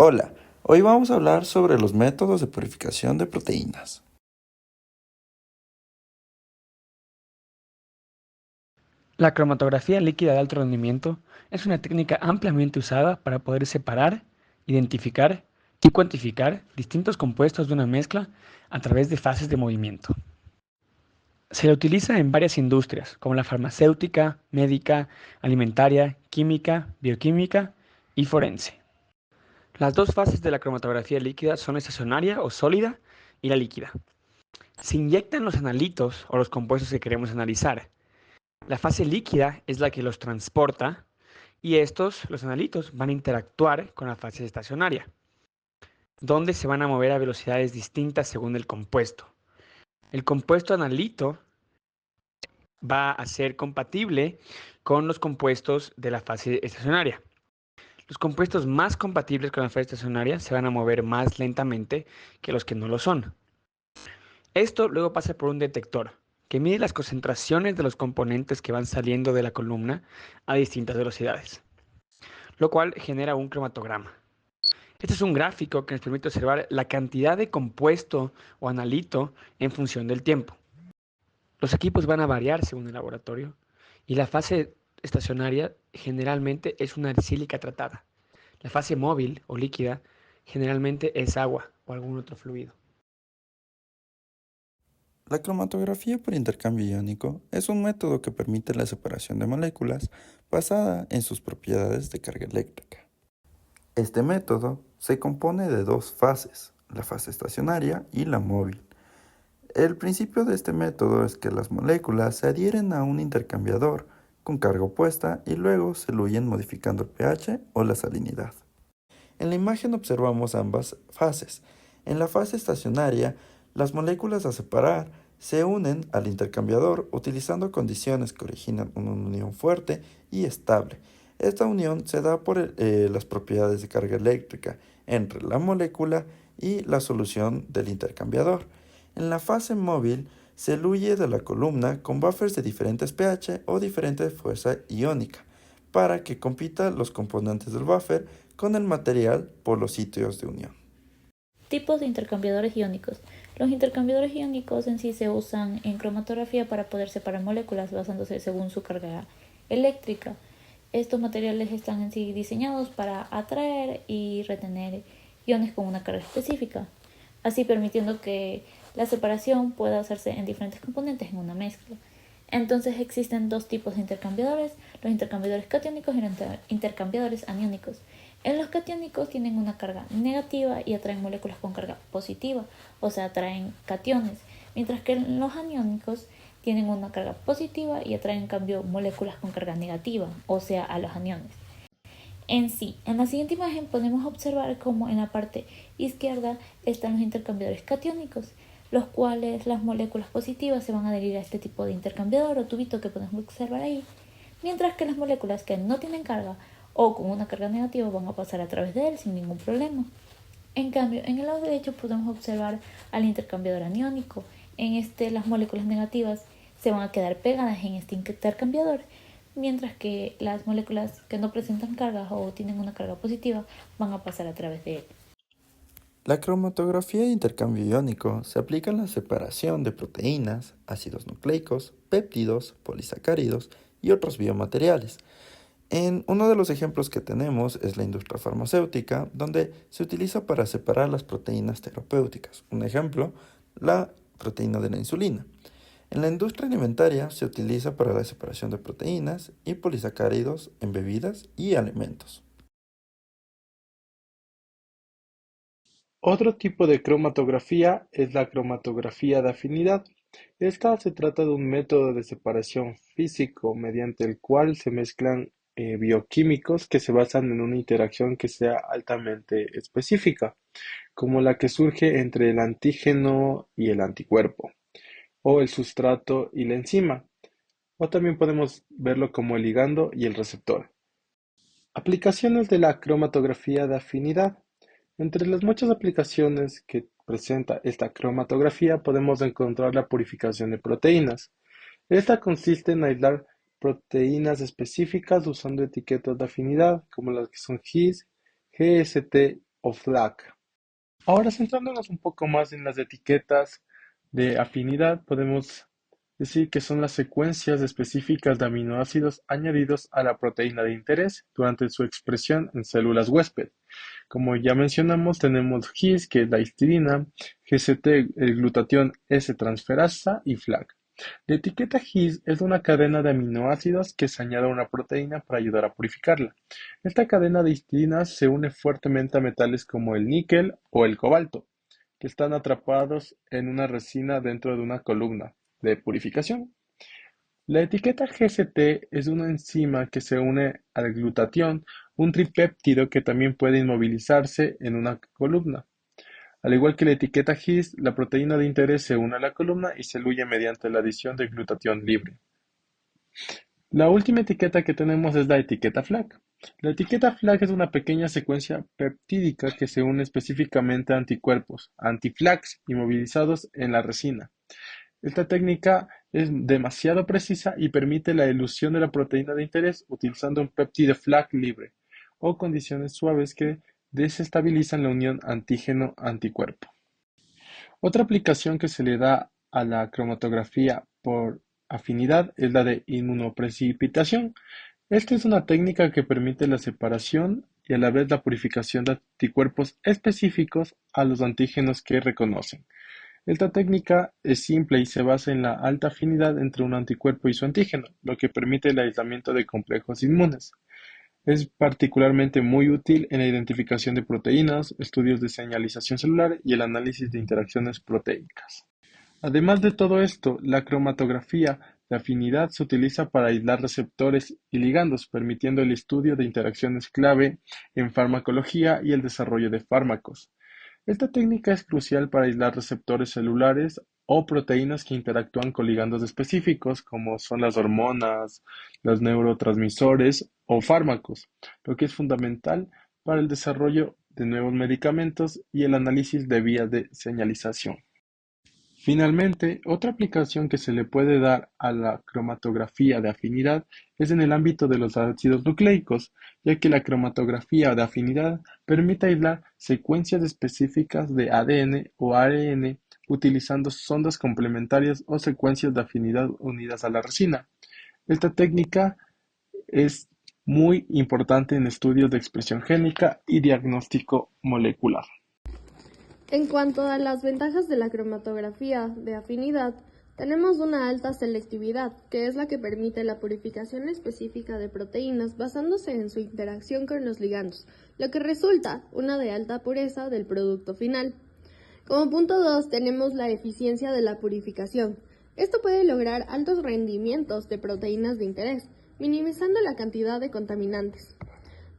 Hola, hoy vamos a hablar sobre los métodos de purificación de proteínas. La cromatografía líquida de alto rendimiento es una técnica ampliamente usada para poder separar, identificar y cuantificar distintos compuestos de una mezcla a través de fases de movimiento. Se la utiliza en varias industrias, como la farmacéutica, médica, alimentaria, química, bioquímica y forense. Las dos fases de la cromatografía líquida son la estacionaria o sólida y la líquida. Se inyectan los analitos o los compuestos que queremos analizar. La fase líquida es la que los transporta y estos, los analitos, van a interactuar con la fase estacionaria, donde se van a mover a velocidades distintas según el compuesto. El compuesto analito va a ser compatible con los compuestos de la fase estacionaria. Los compuestos más compatibles con la fase estacionaria se van a mover más lentamente que los que no lo son. Esto luego pasa por un detector que mide las concentraciones de los componentes que van saliendo de la columna a distintas velocidades, lo cual genera un cromatograma. Este es un gráfico que nos permite observar la cantidad de compuesto o analito en función del tiempo. Los equipos van a variar según el laboratorio y la fase estacionaria generalmente es una sílica tratada. La fase móvil o líquida generalmente es agua o algún otro fluido. La cromatografía por intercambio iónico es un método que permite la separación de moléculas basada en sus propiedades de carga eléctrica. Este método se compone de dos fases, la fase estacionaria y la móvil. El principio de este método es que las moléculas se adhieren a un intercambiador con carga opuesta y luego se fluyen modificando el pH o la salinidad. En la imagen observamos ambas fases. En la fase estacionaria, las moléculas a separar se unen al intercambiador utilizando condiciones que originan una unión fuerte y estable. Esta unión se da por las propiedades de carga eléctrica entre la molécula y la solución del intercambiador. En la fase móvil, se eluye de la columna con buffers de diferentes pH o diferente fuerza iónica para que compita los componentes del buffer con el material por los sitios de unión. Tipos de intercambiadores iónicos. Los intercambiadores iónicos en sí se usan en cromatografía para poder separar moléculas basándose según su carga eléctrica. Estos materiales están en sí diseñados para atraer y retener iones con una carga específica, así permitiendo que la separación pueda hacerse en diferentes componentes en una mezcla. Entonces existen dos tipos de intercambiadores, los intercambiadores catiónicos y los intercambiadores aniónicos. En los catiónicos tienen una carga negativa y atraen moléculas con carga positiva, o sea, atraen cationes, mientras que en los aniónicos tienen una carga positiva y atraen en cambio moléculas con carga negativa, o sea, a los aniones. En sí, en la siguiente imagen podemos observar cómo en la parte izquierda están los intercambiadores catiónicos, los cuales las moléculas positivas se van a adherir a este tipo de intercambiador o tubito que podemos observar ahí, mientras que las moléculas que no tienen carga o con una carga negativa van a pasar a través de él sin ningún problema. En cambio, en el lado derecho podemos observar al intercambiador aniónico. En este, las moléculas negativas se van a quedar pegadas en este intercambiador, mientras que las moléculas que no presentan cargas o tienen una carga positiva van a pasar a través de él. La cromatografía de intercambio iónico se aplica en la separación de proteínas, ácidos nucleicos, péptidos, polisacáridos y otros biomateriales. En uno de los ejemplos que tenemos es la industria farmacéutica, donde se utiliza para separar las proteínas terapéuticas. Un ejemplo, la proteína de la insulina. En la industria alimentaria se utiliza para la separación de proteínas y polisacáridos en bebidas y alimentos. Otro tipo de cromatografía es la cromatografía de afinidad. Esta se trata de un método de separación físico mediante el cual se mezclan bioquímicos que se basan en una interacción que sea altamente específica, como la que surge entre el antígeno y el anticuerpo, o el sustrato y la enzima, o también podemos verlo como el ligando y el receptor. Aplicaciones de la cromatografía de afinidad. Entre las muchas aplicaciones que presenta esta cromatografía podemos encontrar la purificación de proteínas. Esta consiste en aislar proteínas específicas usando etiquetas de afinidad, como las que son GIS, GST o FLAC. Ahora, centrándonos un poco más en las etiquetas de afinidad, podemos decir que son las secuencias específicas de aminoácidos añadidos a la proteína de interés durante su expresión en células huésped. Como ya mencionamos, tenemos GIS, que es la histidina, GCT, el glutatión S-transferasa y FLAC. La etiqueta GIS es una cadena de aminoácidos que se añade a una proteína para ayudar a purificarla. Esta cadena de histidinas se une fuertemente a metales como el níquel o el cobalto, que están atrapados en una resina dentro de una columna de purificación. La etiqueta GCT es una enzima que se une al glutatión, un tripéptido que también puede inmovilizarse en una columna. Al igual que la etiqueta GIS, la proteína de interés se une a la columna y se diluye mediante la adición de glutatión libre. La última etiqueta que tenemos es la etiqueta FLAC. La etiqueta FLAC es una pequeña secuencia peptídica que se une específicamente a anticuerpos, anti-FLACs, inmovilizados en la resina. Esta técnica es demasiado precisa y permite la elusión de la proteína de interés utilizando un péptido FLAC libre o condiciones suaves que desestabilizan la unión antígeno-anticuerpo. Otra aplicación que se le da a la cromatografía por afinidad es la de inmunoprecipitación. Esta es una técnica que permite la separación y a la vez la purificación de anticuerpos específicos a los antígenos que reconocen. Esta técnica es simple y se basa en la alta afinidad entre un anticuerpo y su antígeno, lo que permite el aislamiento de complejos inmunes. Es particularmente muy útil en la identificación de proteínas, estudios de señalización celular y el análisis de interacciones proteicas. Además de todo esto, la cromatografía de afinidad se utiliza para aislar receptores y ligandos, permitiendo el estudio de interacciones clave en farmacología y el desarrollo de fármacos. Esta técnica es crucial para aislar receptores celulares o proteínas que interactúan con ligandos específicos, como son las hormonas, los neurotransmisores o fármacos, lo que es fundamental para el desarrollo de nuevos medicamentos y el análisis de vías de señalización. Finalmente, otra aplicación que se le puede dar a la cromatografía de afinidad es en el ámbito de los ácidos nucleicos, ya que la cromatografía de afinidad permite aislar secuencias específicas de ADN o ARN utilizando sondas complementarias o secuencias de afinidad unidas a la resina. Esta técnica es muy importante en estudios de expresión génica y diagnóstico molecular. En cuanto a las ventajas de la cromatografía de afinidad, tenemos una alta selectividad, que es la que permite la purificación específica de proteínas basándose en su interacción con los ligandos, lo que resulta una de alta pureza del producto final. Como punto 2 tenemos la eficiencia de la purificación. Esto puede lograr altos rendimientos de proteínas de interés, minimizando la cantidad de contaminantes.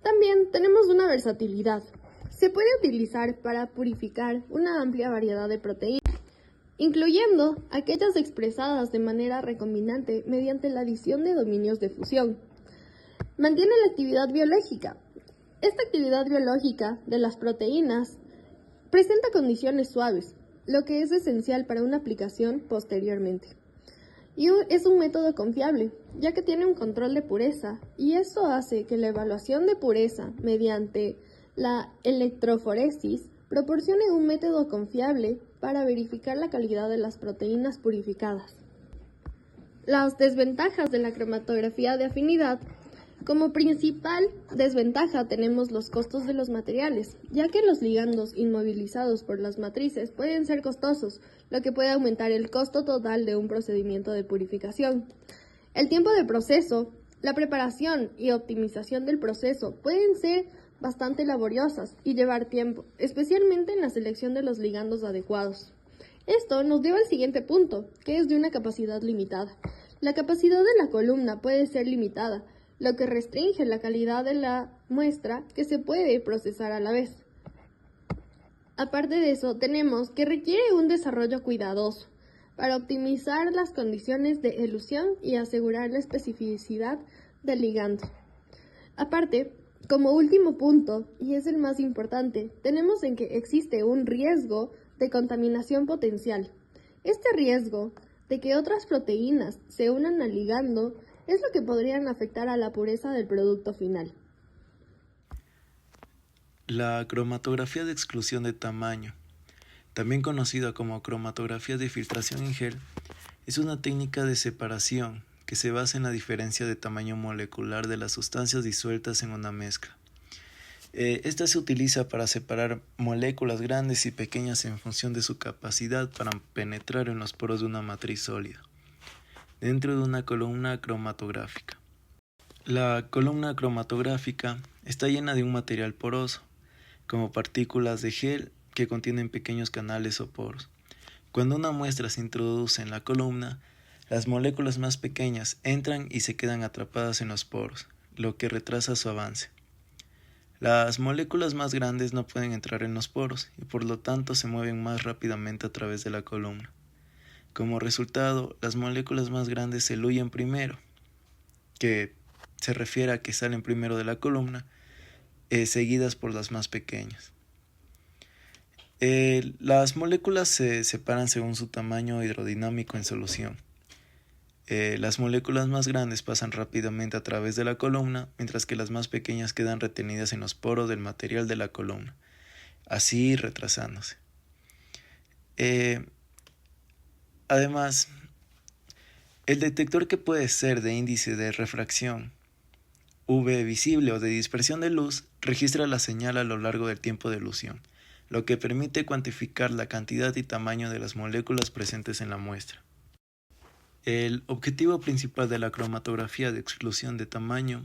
También tenemos una versatilidad. Se puede utilizar para purificar una amplia variedad de proteínas, incluyendo aquellas expresadas de manera recombinante mediante la adición de dominios de fusión. Mantiene la actividad biológica. Esta actividad biológica de las proteínas presenta condiciones suaves, lo que es esencial para una aplicación posteriormente. Y es un método confiable, ya que tiene un control de pureza, y esto hace que la evaluación de pureza mediante la electroforesis proporcione un método confiable para verificar la calidad de las proteínas purificadas. Las desventajas de la cromatografía de afinidad. Como principal desventaja tenemos los costos de los materiales, ya que los ligandos inmovilizados por las matrices pueden ser costosos, lo que puede aumentar el costo total de un procedimiento de purificación. El tiempo de proceso, la preparación y optimización del proceso pueden ser bastante laboriosas y llevar tiempo, especialmente en la selección de los ligandos adecuados. Esto nos lleva al siguiente punto, que es de una capacidad limitada. La capacidad de la columna puede ser limitada, lo que restringe la calidad de la muestra que se puede procesar a la vez. Aparte de eso, tenemos que requiere un desarrollo cuidadoso para optimizar las condiciones de elusión y asegurar la especificidad del ligando. Aparte, como último punto, y es el más importante, tenemos en que existe un riesgo de contaminación potencial. Este riesgo de que otras proteínas se unan al ligando es lo que podrían afectar a la pureza del producto final. La cromatografía de exclusión de tamaño, también conocida como cromatografía de filtración en gel, es una técnica de separación que se basa en la diferencia de tamaño molecular de las sustancias disueltas en una mezcla. Esta se utiliza para separar moléculas grandes y pequeñas en función de su capacidad para penetrar en los poros de una matriz sólida, dentro de una columna cromatográfica. La columna cromatográfica está llena de un material poroso, como partículas de gel que contienen pequeños canales o poros. Cuando una muestra se introduce en la columna, las moléculas más pequeñas entran y se quedan atrapadas en los poros, lo que retrasa su avance. Las moléculas más grandes no pueden entrar en los poros y por lo tanto se mueven más rápidamente a través de la columna. Como resultado, las moléculas más grandes se eluyen primero, que se refiere a que salen primero de la columna, seguidas por las más pequeñas. Las moléculas se separan según su tamaño hidrodinámico en solución. Las moléculas más grandes pasan rápidamente a través de la columna, mientras que las más pequeñas quedan retenidas en los poros del material de la columna, así retrasándose. Además, el detector, que puede ser de índice de refracción, UV visible o de dispersión de luz, registra la señal a lo largo del tiempo de elusión, lo que permite cuantificar la cantidad y tamaño de las moléculas presentes en la muestra. El objetivo principal de la cromatografía de exclusión de tamaño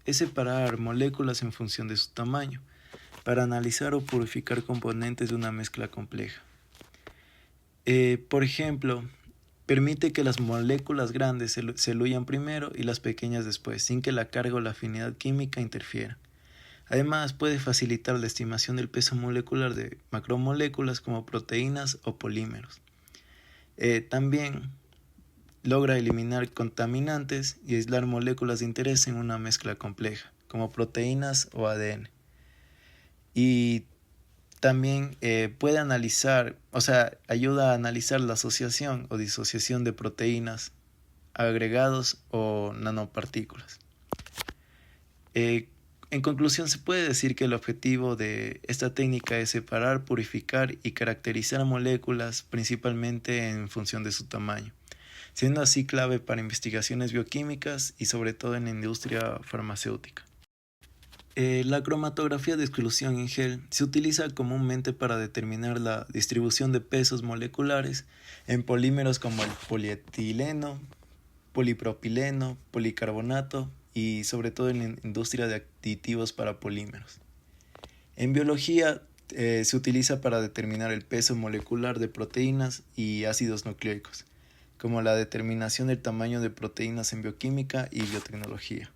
es separar moléculas en función de su tamaño, para analizar o purificar componentes de una mezcla compleja. Por ejemplo, permite que las moléculas grandes se eluyan primero y las pequeñas después, sin que la carga o la afinidad química interfiera. Además, puede facilitar la estimación del peso molecular de macromoléculas como proteínas o polímeros. También logra eliminar contaminantes y aislar moléculas de interés en una mezcla compleja, como proteínas o ADN. Y también puede analizar, ayuda a analizar la asociación o disociación de proteínas, agregados o nanopartículas. En conclusión, se puede decir que el objetivo de esta técnica es separar, purificar y caracterizar moléculas principalmente en función de su tamaño, siendo así clave para investigaciones bioquímicas y sobre todo en la industria farmacéutica. La cromatografía de exclusión en gel se utiliza comúnmente para determinar la distribución de pesos moleculares en polímeros como el polietileno, polipropileno, policarbonato y sobre todo en la industria de aditivos para polímeros. En biología se utiliza para determinar el peso molecular de proteínas y ácidos nucleicos, como la determinación del tamaño de proteínas en bioquímica y biotecnología.